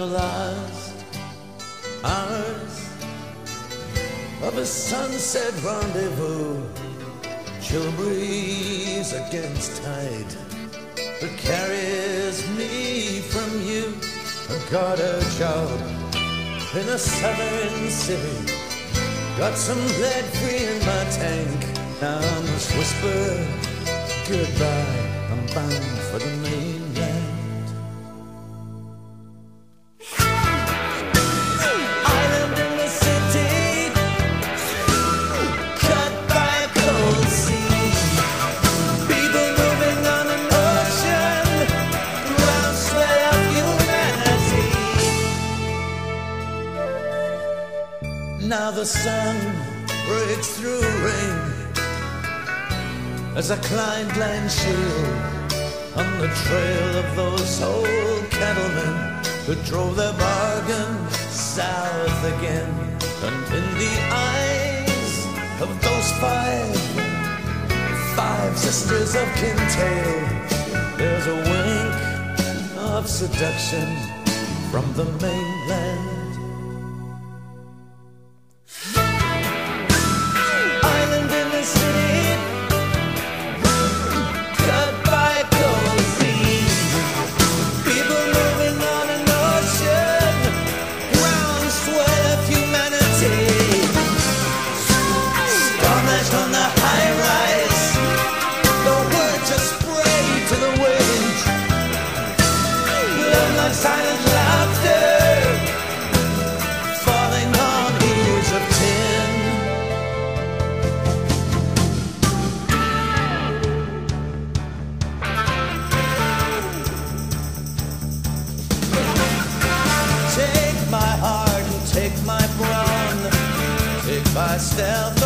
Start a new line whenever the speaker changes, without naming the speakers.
the last hours of a sunset rendezvous. Chill breeze against tide that carries me from you. I've got a job in a southern city, got some lead free in my tank. Now I must whisper goodbye, I'm bound for the mainland. Island in the city, cut by a cold sea. People moving on an ocean, groundswell of humanity. Now the sun breaks through rain as I climbed Land Shield on the trail of those old cattlemen who drove their bargain south again. And in the eyes of those five sisters of Kintail, there's a wink of seduction from the mainland. Silent laughter falling on ears of tin. Take my heart and take my brawn, take by stealth